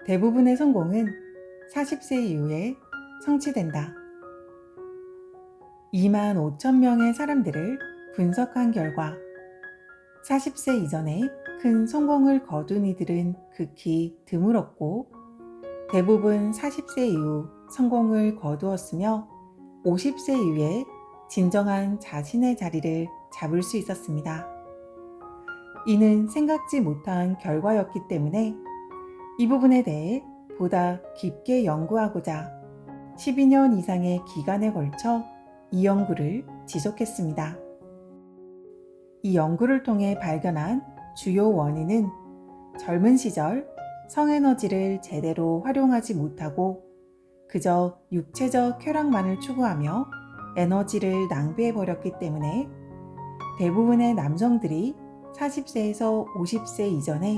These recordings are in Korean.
대부분의 성공은 40세 이후에 성취된다. 2만 5천 명의 사람들을 분석한 결과 40세 이전에 큰 성공을 거둔 이들은 극히 드물었고 대부분 40세 이후 성공을 거두었으며 50세 이후에 진정한 자신의 자리를 잡을 수 있었습니다. 이는 생각지 못한 결과였기 때문에 이 부분에 대해 보다 깊게 연구하고자 12년 이상의 기간에 걸쳐 이 연구를 지속했습니다. 이 연구를 통해 발견한 주요 원인은 젊은 시절 성에너지를 제대로 활용하지 못하고 그저 육체적 쾌락만을 추구하며 에너지를 낭비해버렸기 때문에 대부분의 남성들이 40세에서 50세 이전에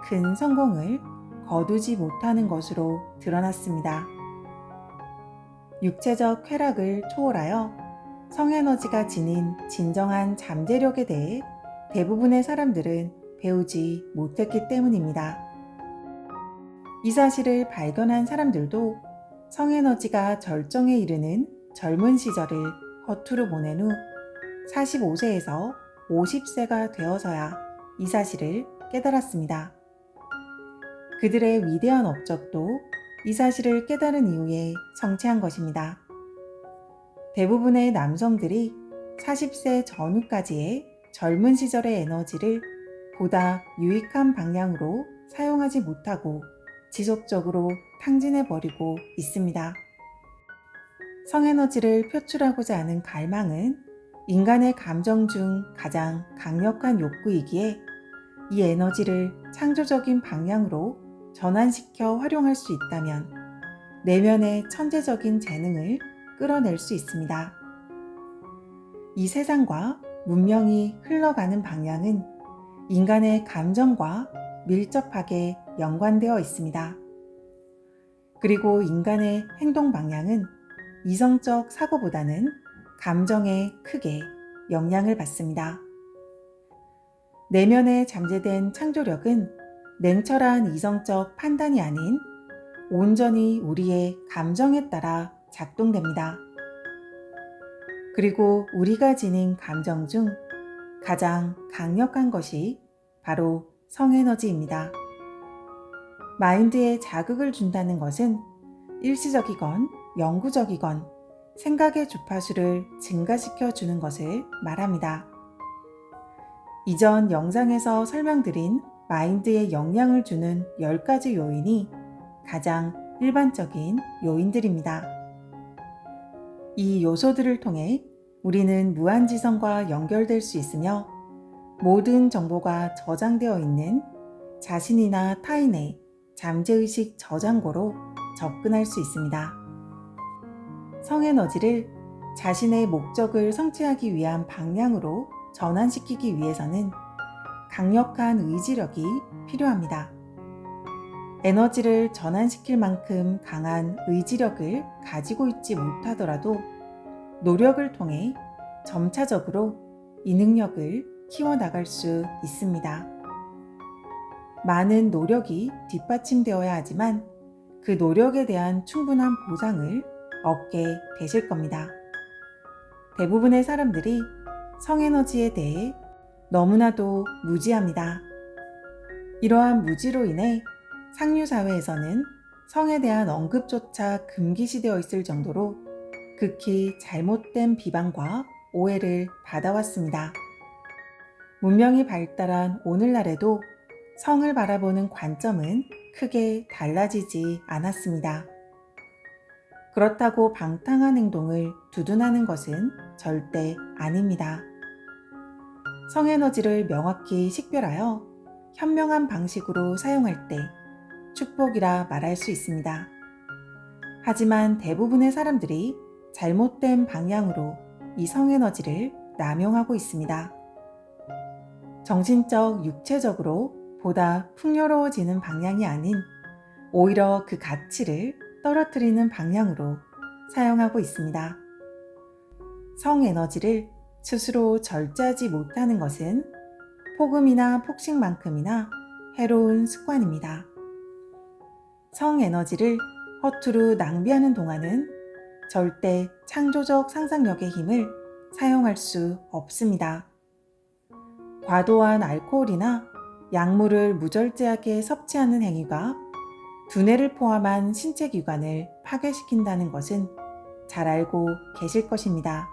큰 성공을 거두지 못하는 것으로 드러났습니다. 육체적 쾌락을 초월하여 성에너지가 지닌 진정한 잠재력에 대해 대부분의 사람들은 배우지 못했기 때문입니다. 이 사실을 발견한 사람들도 성에너지가 절정에 이르는 젊은 시절을 허투루 보낸 후 45세에서 50세가 되어서야 이 사실을 깨달았습니다. 그들의 위대한 업적도 이 사실을 깨달은 이후에 성취한 것입니다. 대부분의 남성들이 40세 전후까지의 젊은 시절의 에너지를 보다 유익한 방향으로 사용하지 못하고 지속적으로 탕진해버리고 있습니다. 성에너지를 표출하고자 하는 갈망은 인간의 감정 중 가장 강력한 욕구이기에 이 에너지를 창조적인 방향으로 전환시켜 활용할 수 있다면 내면의 천재적인 재능을 끌어낼 수 있습니다. 이 세상과 문명이 흘러가는 방향은 인간의 감정과 밀접하게 연관되어 있습니다. 그리고 인간의 행동 방향은 이성적 사고보다는 감정에 크게 영향을 받습니다. 내면에 잠재된 창조력은 냉철한 이성적 판단이 아닌 온전히 우리의 감정에 따라 작동됩니다. 그리고 우리가 지닌 감정 중 가장 강력한 것이 바로 성에너지입니다. 마인드에 자극을 준다는 것은 일시적이건 영구적이건 생각의 주파수를 증가시켜 주는 것을 말합니다. 이전 영상에서 설명드린 마인드에 영향을 주는 10가지 요인이 가장 일반적인 요인들입니다. 이 요소들을 통해 우리는 무한지성과 연결될 수 있으며 모든 정보가 저장되어 있는 자신이나 타인의 잠재의식 저장고로 접근할 수 있습니다. 성에너지를 자신의 목적을 성취하기 위한 방향으로 전환시키기 위해서는 강력한 의지력이 필요합니다. 에너지를 전환시킬 만큼 강한 의지력을 가지고 있지 못하더라도 노력을 통해 점차적으로 이 능력을 키워나갈 수 있습니다. 많은 노력이 뒷받침되어야 하지만 그 노력에 대한 충분한 보상을 얻게 되실 겁니다. 대부분의 사람들이 성에너지에 대해 너무나도 무지합니다. 이러한 무지로 인해 상류사회에서는 성에 대한 언급조차 금기시되어 있을 정도로 극히 잘못된 비방과 오해를 받아왔습니다. 문명이 발달한 오늘날에도 성을 바라보는 관점은 크게 달라지지 않았습니다. 그렇다고 방탕한 행동을 두둔하는 것은 절대 아닙니다. 성에너지를 명확히 식별하여 현명한 방식으로 사용할 때 축복이라 말할 수 있습니다. 하지만 대부분의 사람들이 잘못된 방향으로 이 성에너지를 남용하고 있습니다. 정신적, 육체적으로 보다 풍요로워지는 방향이 아닌 오히려 그 가치를 떨어뜨리는 방향으로 사용하고 있습니다. 성에너지를 스스로 절제하지 못하는 것은 폭음이나 폭식만큼이나 해로운 습관입니다. 성 에너지를 허투루 낭비하는 동안은 절대 창조적 상상력의 힘을 사용할 수 없습니다. 과도한 알코올이나 약물을 무절제하게 섭취하는 행위가 두뇌를 포함한 신체 기관을 파괴시킨다는 것은 잘 알고 계실 것입니다.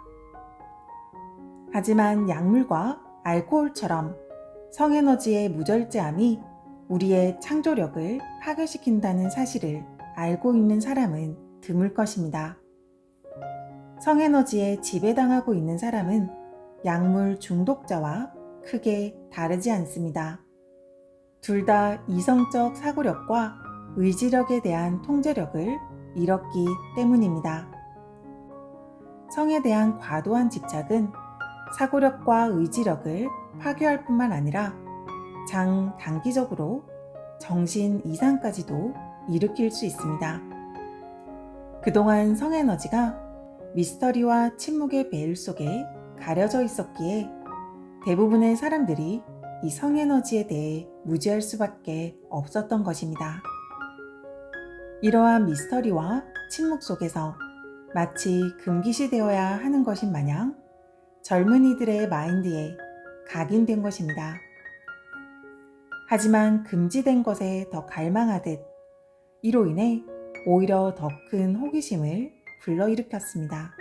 하지만 약물과 알코올처럼 성에너지의 무절제함이 우리의 창조력을 파괴시킨다는 사실을 알고 있는 사람은 드물 것입니다. 성에너지에 지배당하고 있는 사람은 약물 중독자와 크게 다르지 않습니다. 둘 다 이성적 사고력과 의지력에 대한 통제력을 잃었기 때문입니다. 성에 대한 과도한 집착은 사고력과 의지력을 파괴할 뿐만 아니라 장단기적으로 정신 이상까지도 일으킬 수 있습니다. 그동안 성에너지가 미스터리와 침묵의 베일 속에 가려져 있었기에 대부분의 사람들이 이 성에너지에 대해 무지할 수밖에 없었던 것입니다. 이러한 미스터리와 침묵 속에서 마치 금기시되어야 하는 것인 마냥 젊은이들의 마인드에 각인된 것입니다. 하지만 금지된 것에 더 갈망하듯 이로 인해 오히려 더 큰 호기심을 불러일으켰습니다.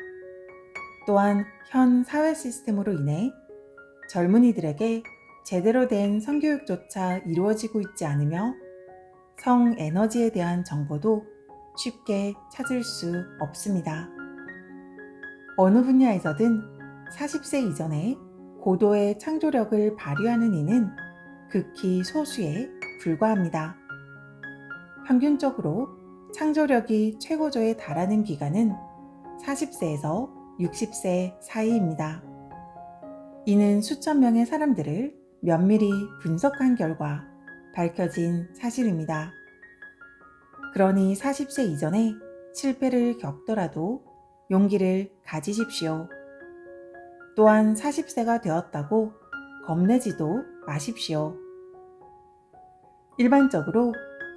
또한 현 사회 시스템으로 인해 젊은이들에게 제대로 된 성교육조차 이루어지고 있지 않으며 성 에너지에 대한 정보도 쉽게 찾을 수 없습니다. 어느 분야에서든 40세 이전에 고도의 창조력을 발휘하는 이는 극히 소수에 불과합니다. 평균적으로 창조력이 최고조에 달하는 기간은 40세에서 60세 사이입니다. 이는 수천 명의 사람들을 면밀히 분석한 결과 밝혀진 사실입니다. 그러니 40세 이전에 실패를 겪더라도 용기를 가지십시오. 또한 40세가 되었다고 겁내지도 마십시오. 일반적으로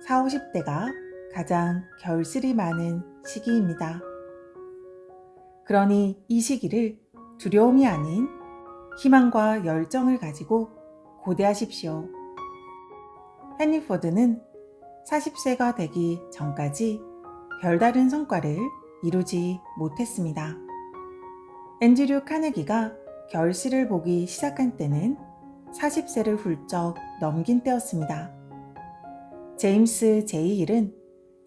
40, 50대가 가장 결실이 많은 시기입니다. 그러니 이 시기를 두려움이 아닌 희망과 열정을 가지고 고대하십시오. 헨리 포드는 40세가 되기 전까지 별다른 성과를 이루지 못했습니다. 앤드류 카네기가 결실을 보기 시작한 때는 40세를 훌쩍 넘긴 때였습니다. 제임스 제이 힐은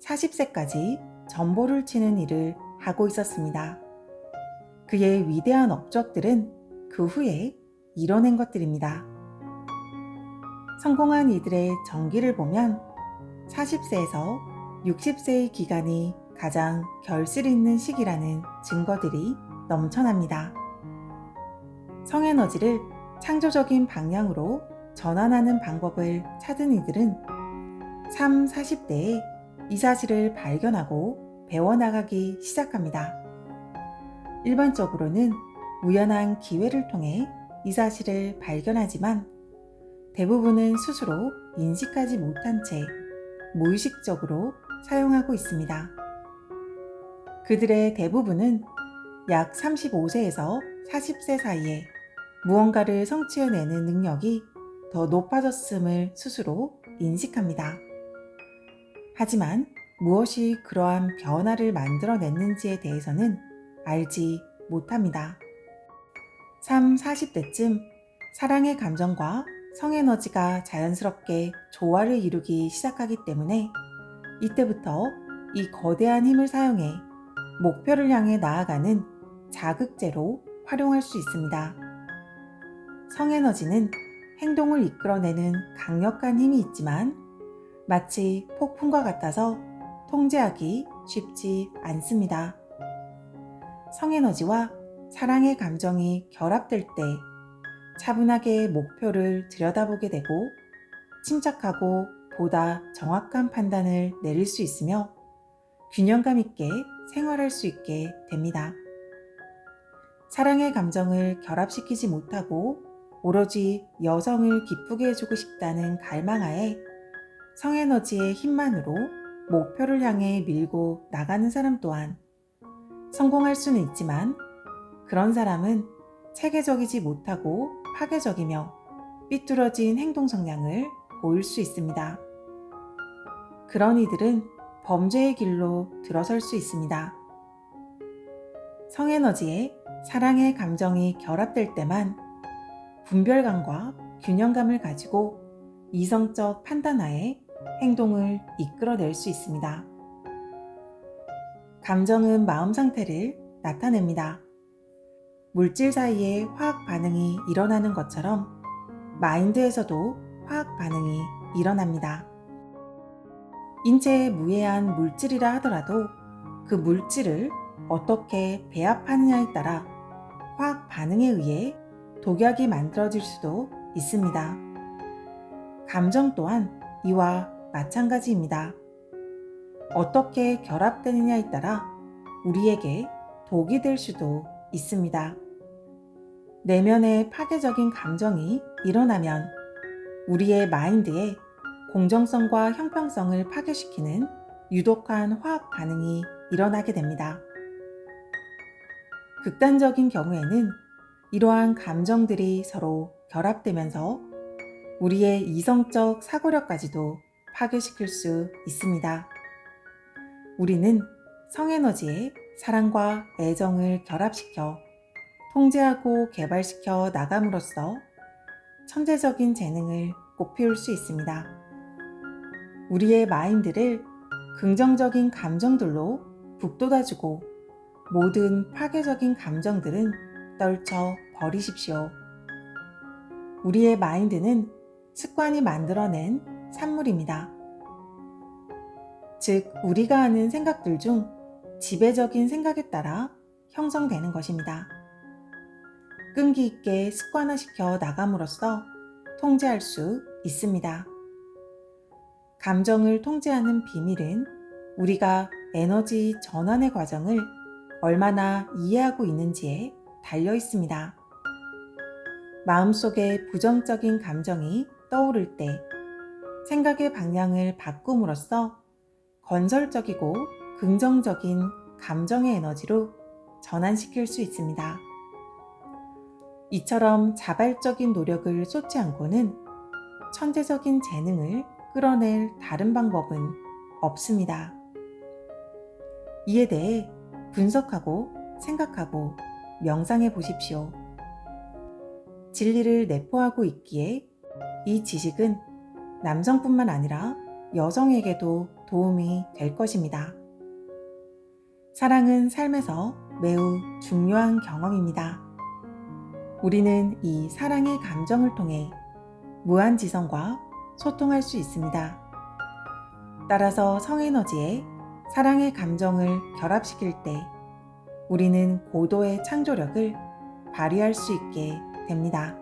40세까지 전보를 치는 일을 하고 있었습니다. 그의 위대한 업적들은 그 후에 이뤄낸 것들입니다. 성공한 이들의 전기를 보면 40세에서 60세의 기간이 가장 결실 있는 시기라는 증거들이 넘쳐납니다. 성에너지를 창조적인 방향으로 전환하는 방법을 찾은 이들은 30, 40대에 이 사실을 발견하고 배워나가기 시작합니다. 일반적으로는 우연한 기회를 통해 이 사실을 발견하지만 대부분은 스스로 인식하지 못한 채 무의식적으로 사용하고 있습니다. 그들의 대부분은 약 35세에서 40세 사이에 무언가를 성취해내는 능력이 더 높아졌음을 스스로 인식합니다. 하지만 무엇이 그러한 변화를 만들어냈는지에 대해서는 알지 못합니다. 40대쯤 사랑의 감정과 성에너지가 자연스럽게 조화를 이루기 시작하기 때문에 이때부터 이 거대한 힘을 사용해 목표를 향해 나아가는 자극제로 활용할 수 있습니다. 성에너지는 행동을 이끌어내는 강력한 힘이 있지만 마치 폭풍과 같아서 통제하기 쉽지 않습니다. 성에너지와 사랑의 감정이 결합될 때 차분하게 목표를 들여다보게 되고 침착하고 보다 정확한 판단을 내릴 수 있으며 균형감 있게 생활할 수 있게 됩니다. 사랑의 감정을 결합시키지 못하고 오로지 여성을 기쁘게 해주고 싶다는 갈망하에 성에너지의 힘만으로 목표를 향해 밀고 나가는 사람 또한 성공할 수는 있지만 그런 사람은 체계적이지 못하고 파괴적이며 삐뚤어진 행동 성향을 보일 수 있습니다. 그런 이들은 범죄의 길로 들어설 수 있습니다. 성에너지에 사랑의 감정이 결합될 때만 분별감과 균형감을 가지고 이성적 판단하에 행동을 이끌어낼 수 있습니다. 감정은 마음 상태를 나타냅니다. 물질 사이에 화학 반응이 일어나는 것처럼 마인드에서도 화학 반응이 일어납니다. 인체에 무해한 물질이라 하더라도 그 물질을 어떻게 배합하느냐에 따라 화학 반응에 의해 독약이 만들어질 수도 있습니다. 감정 또한 이와 마찬가지입니다. 어떻게 결합되느냐에 따라 우리에게 독이 될 수도 있습니다. 내면의 파괴적인 감정이 일어나면 우리의 마인드에 공정성과 형평성을 파괴시키는 유독한 화학 반응이 일어나게 됩니다. 극단적인 경우에는 이러한 감정들이 서로 결합되면서 우리의 이성적 사고력까지도 파괴시킬 수 있습니다. 우리는 성에너지에 사랑과 애정을 결합시켜 통제하고 개발시켜 나감으로써 천재적인 재능을 꽃피울 수 있습니다. 우리의 마인드를 긍정적인 감정들로 북돋아주고 모든 파괴적인 감정들은 떨쳐 버리십시오. 우리의 마인드는 습관이 만들어낸 산물입니다. 즉, 우리가 하는 생각들 중 지배적인 생각에 따라 형성되는 것입니다. 끈기 있게 습관화시켜 나감으로써 통제할 수 있습니다. 감정을 통제하는 비밀은 우리가 에너지 전환의 과정을 얼마나 이해하고 있는지에 달려 있습니다. 마음속에 부정적인 감정이 떠오를 때 생각의 방향을 바꿈으로써 건설적이고 긍정적인 감정의 에너지로 전환시킬 수 있습니다. 이처럼 자발적인 노력을 쏟지 않고는 천재적인 재능을 끌어낼 다른 방법은 없습니다. 이에 대해 분석하고 생각하고 명상해 보십시오. 진리를 내포하고 있기에 이 지식은 남성뿐만 아니라 여성에게도 도움이 될 것입니다. 사랑은 삶에서 매우 중요한 경험입니다. 우리는 이 사랑의 감정을 통해 무한지성과 소통할 수 있습니다. 따라서 성에너지에 사랑의 감정을 결합시킬 때 우리는 고도의 창조력을 발휘할 수 있게 됩니다.